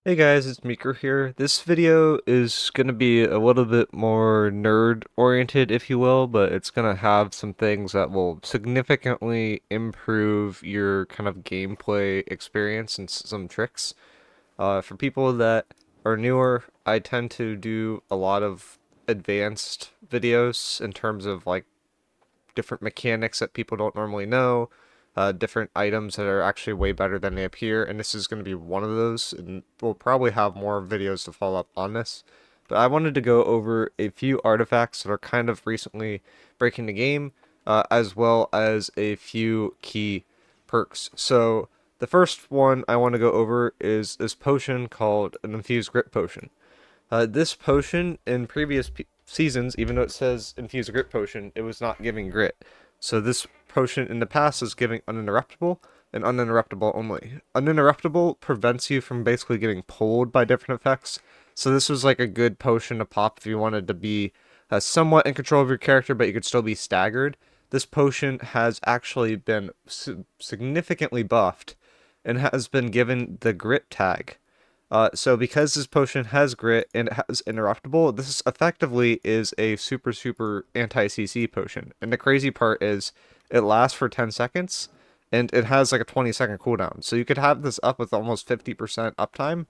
Hey guys, it's miicrow here. This video is going to be a little bit more nerd oriented, if you will, but it's going to have some things that will significantly improve your kind of gameplay experience and some tricks. For people that are newer, I tend to do a lot of advanced videos in terms of like different mechanics that people don't normally know, different items that are actually way better than they appear, and this is going to be one of those, and we'll probably have more videos to follow up on this. But I wanted to go over a few artifacts that are kind of recently breaking the game, as well as a few key perks. So the first one I want to go over is this potion called an Infused Grip Potion. This potion in previous seasons, even though it says infuse a grit potion, it was not giving grit. So this potion in the past is giving uninterruptible and uninterruptible only. Uninterruptible prevents you from basically getting pulled by different effects. So this was like a good potion to pop if you wanted to be somewhat in control of your character, but you could still be staggered. This potion has actually been significantly buffed and has been given the grit tag. So because this potion has grit and it has interruptible, this effectively is a super anti-CC potion. And the crazy part is it lasts for 10 seconds and it has like a 20-second cooldown. So you could have this up with almost 50% uptime.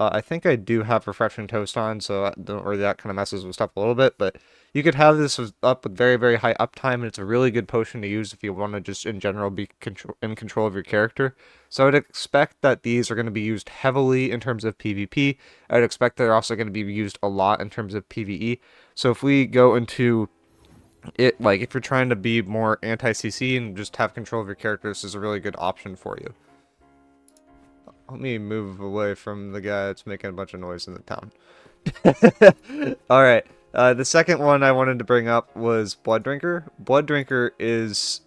I think I do have refreshing toast on, so don't worry, that kind of messes with stuff a little bit, but you could have this up with very high uptime, and it's a really good potion to use if you want to just in general be in control of your character. So I'd expect that these are going to be used heavily in terms of PvP. I'd expect they're also going to be used a lot in terms of PvE. So if we go into it, like if you're trying to be more anti-CC and just have control of your character, this is a really good option for you. Let me move away from the guy that's making a bunch of noise in the town. All right. The second one I wanted to bring up was Blooddrinker. Blooddrinker is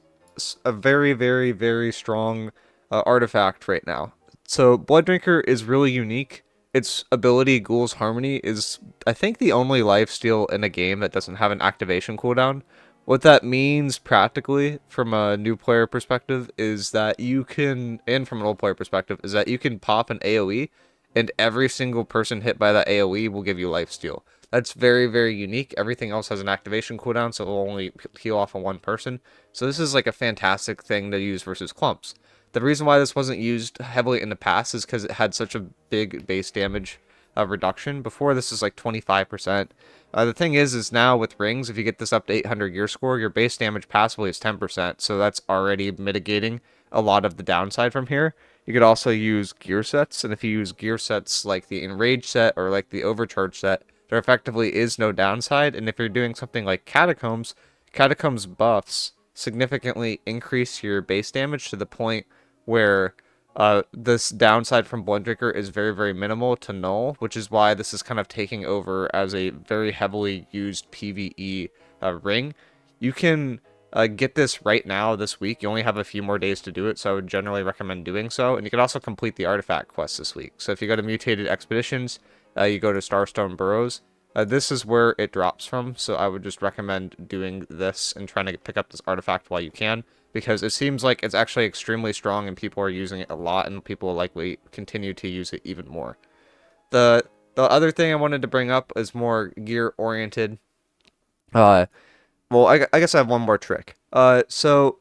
a very strong artifact right now. So Blooddrinker is really unique. Its ability, Ghoul's Harmony, is I think the only lifesteal in a game that doesn't have an activation cooldown. What that means practically from a new player perspective is that you can, and from an old player perspective, is that you can pop an AoE and every single person hit by that AoE will give you lifesteal. That's very unique. Everything else has an activation cooldown, so it will only heal off of one person. So this is like a fantastic thing to use versus clumps. The reason why this wasn't used heavily in the past is because it had such a big base damage reduction. Before, this is like 25%. The thing is now with rings, if you get this up to 800 gear score, your base damage passively is 10%. So that's already mitigating a lot of the downside from here. You could also use gear sets, and if you use gear sets like the Enrage set or like the Overcharge set, there effectively is no downside. And if you're doing something like Catacombs, Catacombs buffs significantly increase your base damage to the point where this downside from Blooddrinker is very minimal to null, which is why this is kind of taking over as a very heavily used PvE ring. You can get this right now this week. You only have a few more days to do it, so I would generally recommend doing so. And you can also complete the artifact quest this week. So if you go to Mutated Expeditions, you go to Starstone Burrows. This is where it drops from, so I would just recommend doing this and trying to pick up this artifact while you can, because it seems like it's actually extremely strong and people are using it a lot, and people will likely continue to use it even more. The other thing I wanted to bring up is more gear oriented. Uh, well, I guess I have one more trick. So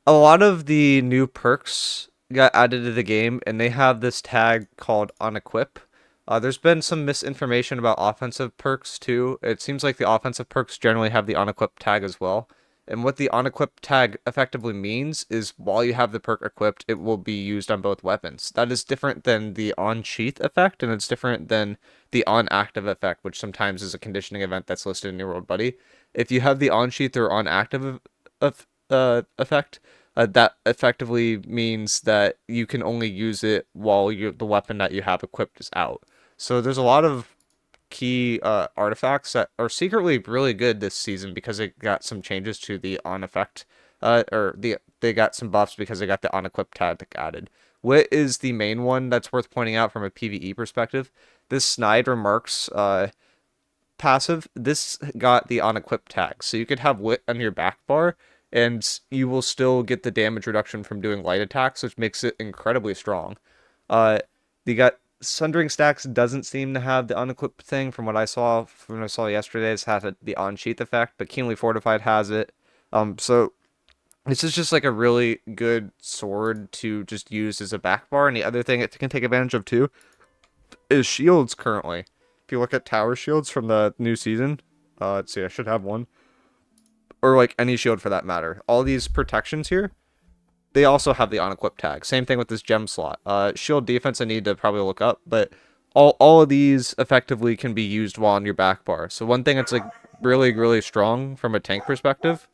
a lot of the new perks got added to the game, and they have this tag called Unequip. There's been some misinformation about offensive perks too. It seems like the offensive perks generally have the Unequip tag as well. And what the Unequip tag effectively means is while you have the perk equipped, it will be used on both weapons. That is different than the on-sheath effect, and it's different than the on-active effect, which sometimes is a conditioning event that's listed in New World Buddy. If you have the on-sheath or on-active effect, that effectively means that you can only use it while the weapon that you have equipped is out. So there's a lot of key artifacts that are secretly really good this season because they got some changes to the on effect, they got some buffs because they got the on equip tag added. What is the main one that's worth pointing out from a PvE perspective? This Snide Remarks passive, this got the on equip tag, so you could have Wit on your back bar and you will still get the damage reduction from doing light attacks, which makes it incredibly strong. Uh, you got Sundering Stacks doesn't seem to have the unequipped thing from what I saw from what I saw yesterday. It's had the on-sheath effect, but Keenly Fortified has it. So this is just like a really good sword to just use as a back bar. And the other thing it can take advantage of too is shields currently. If you look at tower shields from the new season, let's see, I should have one. Or like any shield for that matter. All these protections here, they also have the unequipped tag. Same thing with this gem slot. Shield defense I need to probably look up, but all of these effectively can be used while on your back bar. So one thing that's like really, really strong from a tank perspective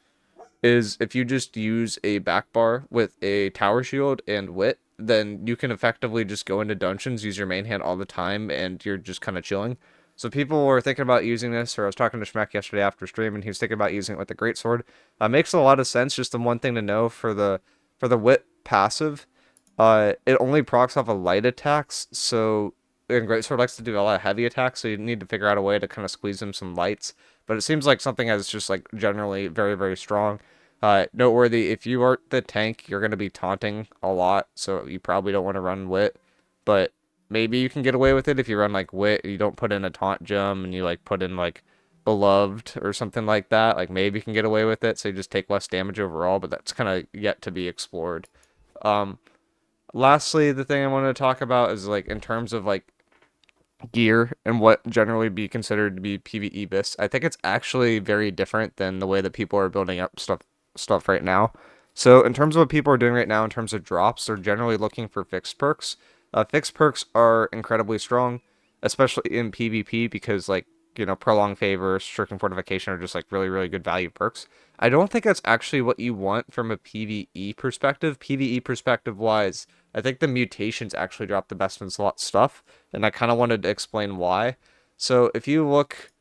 is if you just use a back bar with a tower shield and wit, then you can effectively just go into dungeons, use your main hand all the time, and you're just kind of chilling. So people were thinking about using this, or I was talking to Schmeck yesterday after stream, and he was thinking about using it with the greatsword. Makes a lot of sense. Just the one thing to know for the wit passive, it only procs off of light attacks. So and greatsword likes to do a lot of heavy attacks, so you need to figure out a way to kind of squeeze in some lights. But it seems like something that's just like generally very, very strong. Noteworthy, if you are the tank, you're going to be taunting a lot, so you probably don't want to run wit, but maybe you can get away with it if you run like wit, you don't put in a taunt gem, and you like put in like beloved or something like that, like maybe you can get away with it, so you just take less damage overall, but that's kind of yet to be explored. Um, Lastly, the thing I want to talk about is like in terms of like gear and what generally be considered to be PvE best. I think it's actually very different than the way that people are building up stuff right now. So in terms of what people are doing right now in terms of drops, they're generally looking for fixed perks. Fixed perks are incredibly strong, especially in PvP because like prolonged favor, stricken fortification are just like really really good value perks. I don't think that's actually what you want from a PvE perspective. PvE perspective wise, I think the mutations actually drop the best in slot stuff, and I kind of wanted to explain why. So if you look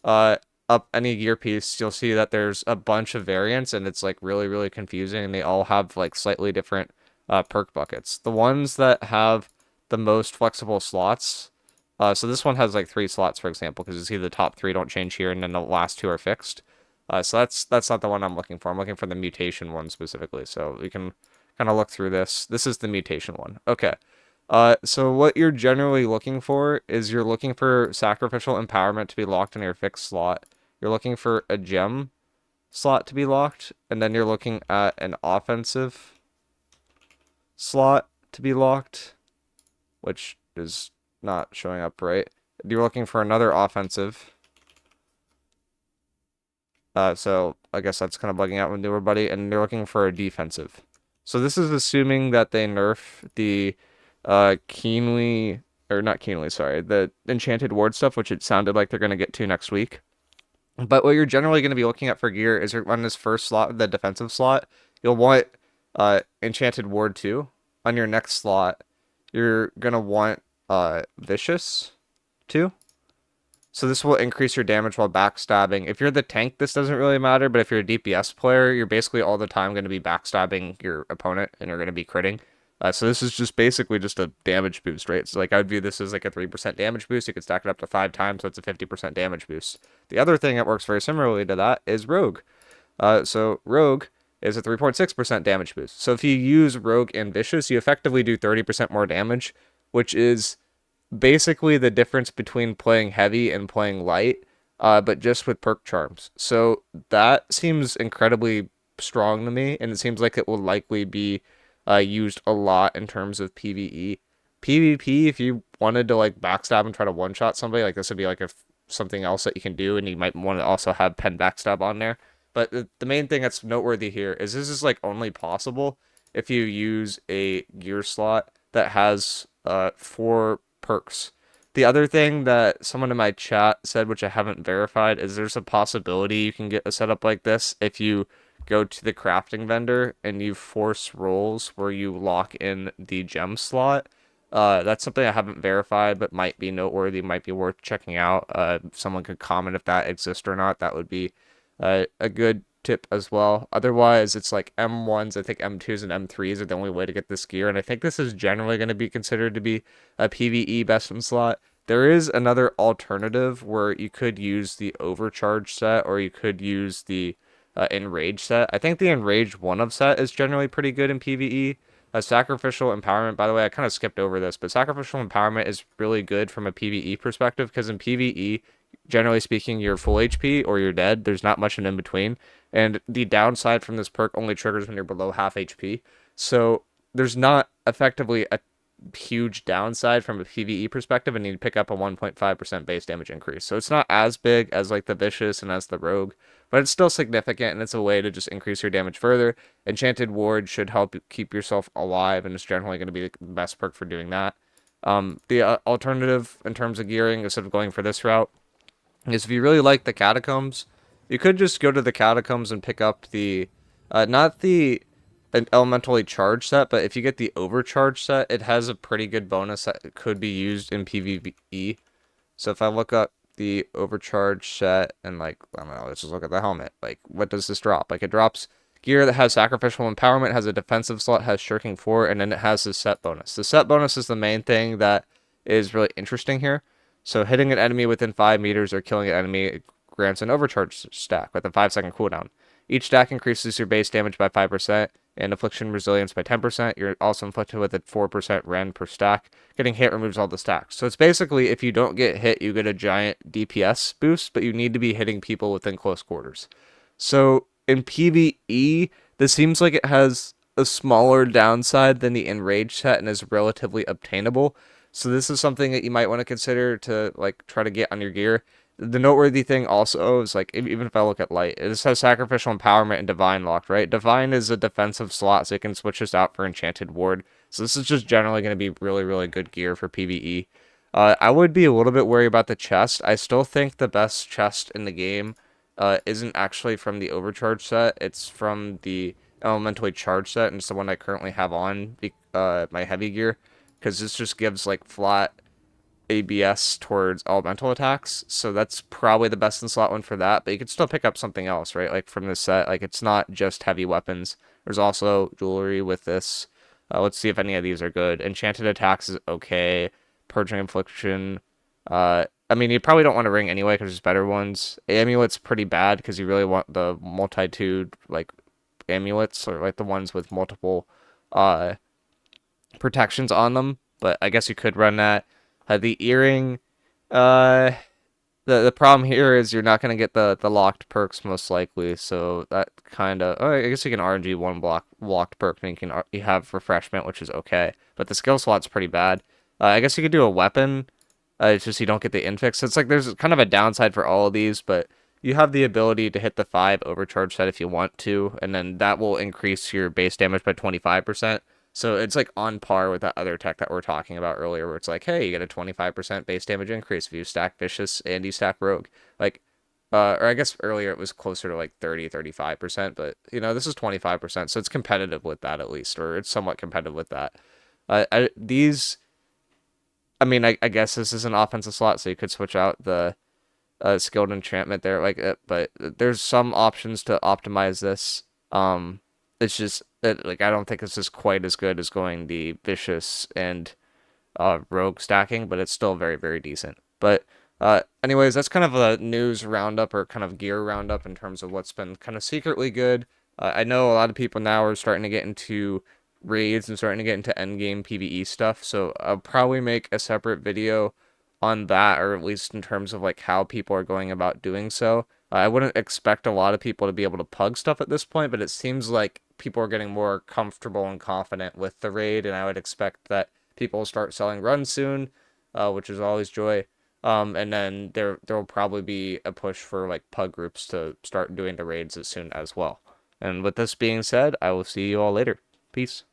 up any gear piece, you'll see that there's a bunch of variants, and it's like really, really confusing, and they all have like slightly different perk buckets. The ones that have the most flexible slots, so this one has like 3 slots, for example, because you see the top 3 don't change here, and then the last 2 are fixed. So that's not the one I'm looking for. I'm looking for the mutation one specifically. So we can kind of look through this. This is the mutation one. Okay. So what you're generally looking for is you're looking for sacrificial empowerment to be locked in your fixed slot. You're looking for a gem slot to be locked, and then you're looking at an offensive slot to be locked, which is not showing up right. You're looking for another offensive. So I guess that's kind of bugging out with everybody, and you're looking for a defensive. So this is assuming that they nerf the keenly, or not keenly, sorry, the enchanted ward stuff, which it sounded like they're going to get to next week. But what you're generally going to be looking at for gear is on this first slot, the defensive slot, you'll want enchanted ward 2. On your next slot, you're going to want vicious 2. So this will increase your damage while backstabbing. If you're the tank, this doesn't really matter, but if you're a DPS player, you're basically all the time going to be backstabbing your opponent, and you're going to be critting. So this is just basically just a damage boost, right? So like I would view this as like a 3% damage boost. You could stack it up to 5 times, so it's a 50% damage boost. The other thing that works very similarly to that is Rogue. So Rogue is a 3.6% damage boost. So if you use Rogue and Vicious, you effectively do 30% more damage, which is basically the difference between playing heavy and playing light, but just with perk charms. So that seems incredibly strong to me, and it seems like it will likely be used a lot in terms of PvE. PvP, if you wanted to like backstab and try to one-shot somebody, like this would be like something else that you can do, and you might want to also have pen backstab on there. But the main thing that's noteworthy here is this is like only possible if you use a gear slot that has 4 perks. The other thing that someone in my chat said, which I haven't verified, is there's a possibility you can get a setup like this if you go to the crafting vendor and you force rolls where you lock in the gem slot. That's something I haven't verified, but might be noteworthy, might be worth checking out. Someone could comment if that exists or not. That would be a good tip as well. Otherwise, it's like M1s, I think M2s and M3s are the only way to get this gear, and I think this is generally going to be considered to be a PvE best in slot. There is another alternative where you could use the Overcharge set, or you could use the Enrage set. I think the Enrage 1 of set is generally pretty good in PvE. Sacrificial Empowerment, by the way, I kind of skipped over this, but Sacrificial Empowerment is really good from a PvE perspective because in PvE, generally speaking, you're full HP or you're dead. There's not much in between. And the downside from this perk only triggers when you're below half HP. So there's not effectively a huge downside from a PvE perspective, and you pick up a 1.5% base damage increase. So it's not as big as like the Vicious and as the Rogue, but it's still significant, and it's a way to just increase your damage further. Enchanted Ward should help keep yourself alive, and it's generally going to be the best perk for doing that. The alternative in terms of gearing, instead of going for this route, is if you really like the Catacombs, you could just go to the Catacombs and pick up the, not the an elementally charged set, but if you get the Overcharge set, it has a pretty good bonus that could be used in PvE. So if I look up the Overcharge set and like, I don't know, let's just look at the helmet. Like, what does this drop? Like, it drops gear that has Sacrificial Empowerment, has a defensive slot, has Shirking 4, and then it has the set bonus. The set bonus is the main thing that is really interesting here. So hitting an enemy within 5 meters or killing an enemy grants an Overcharge stack with a 5-second cooldown. Each stack increases your base damage by 5% and affliction resilience by 10%. You're also inflicted with a 4% rend per stack. Getting hit removes all the stacks. So it's basically if you don't get hit, you get a giant DPS boost, but you need to be hitting people within close quarters. So in PvE, this seems like it has a smaller downside than the Enraged set and is relatively obtainable. So this is something that you might want to consider to like try to get on your gear. The noteworthy thing also is like even if I look at light, it just has Sacrificial Empowerment and Divine locked, right? Divine is a defensive slot, so you can switch this out for Enchanted Ward. So this is just generally going to be really, really good gear for PvE. I would be a little bit worried about the chest. I still think the best chest in the game isn't actually from the Overcharge set. It's from the Elementally Charged set, and it's the one I currently have on my heavy gear, because this just gives like flat ABS towards elemental attacks, so that's probably the best in slot one for that, but you can still pick up something else, right? Like from this set, like it's not just heavy weapons. There's also jewelry with this. Let's see if any of these are good. Enchanted attacks is okay. Purging Affliction. I mean, you probably don't want a ring anyway because there's better ones. Amulet's pretty bad because you really want the multitude, like, amulets, or like the ones with multiple protections on them, but I guess you could run that. The earring, uh, the problem here is you're not gonna get the locked perks most likely, so that kind of, oh, I guess you can RNG one block locked perk, and you have refreshment, which is okay, but the skill slot's pretty bad. I guess you could do a weapon. It's just you don't get the infix. So it's like there's kind of a downside for all of these, but you have the ability to hit the 5 overcharge set if you want to, and then that will increase your base damage by 25%. So it's like on par with that other tech that we're talking about earlier, where it's like, hey, you get a 25% base damage increase if you stack Vicious and you stack Rogue. Like, or I guess earlier it was closer to like 35%, but this is 25%, so it's competitive with that at least, or it's somewhat competitive with that. I mean, I guess this is an offensive slot, so you could switch out the skilled enchantment there, but there's some options to optimize this. It's just like I don't think this is quite as good as going the Vicious and Rogue stacking, but it's still very, very decent. But anyways, that's kind of a news roundup or kind of gear roundup in terms of what's been kind of secretly good. I know a lot of people now are starting to get into raids and starting to get into endgame PvE stuff, so I'll probably make a separate video on that, or at least in terms of like how people are going about doing so. I wouldn't expect a lot of people to be able to pug stuff at this point, but it seems like people are getting more comfortable and confident with the raid, and I would expect that people will start selling runs soon, which is always joy. And then there will probably be a push for like pug groups to start doing the raids as soon as well. And with this being said, I will see you all later. Peace.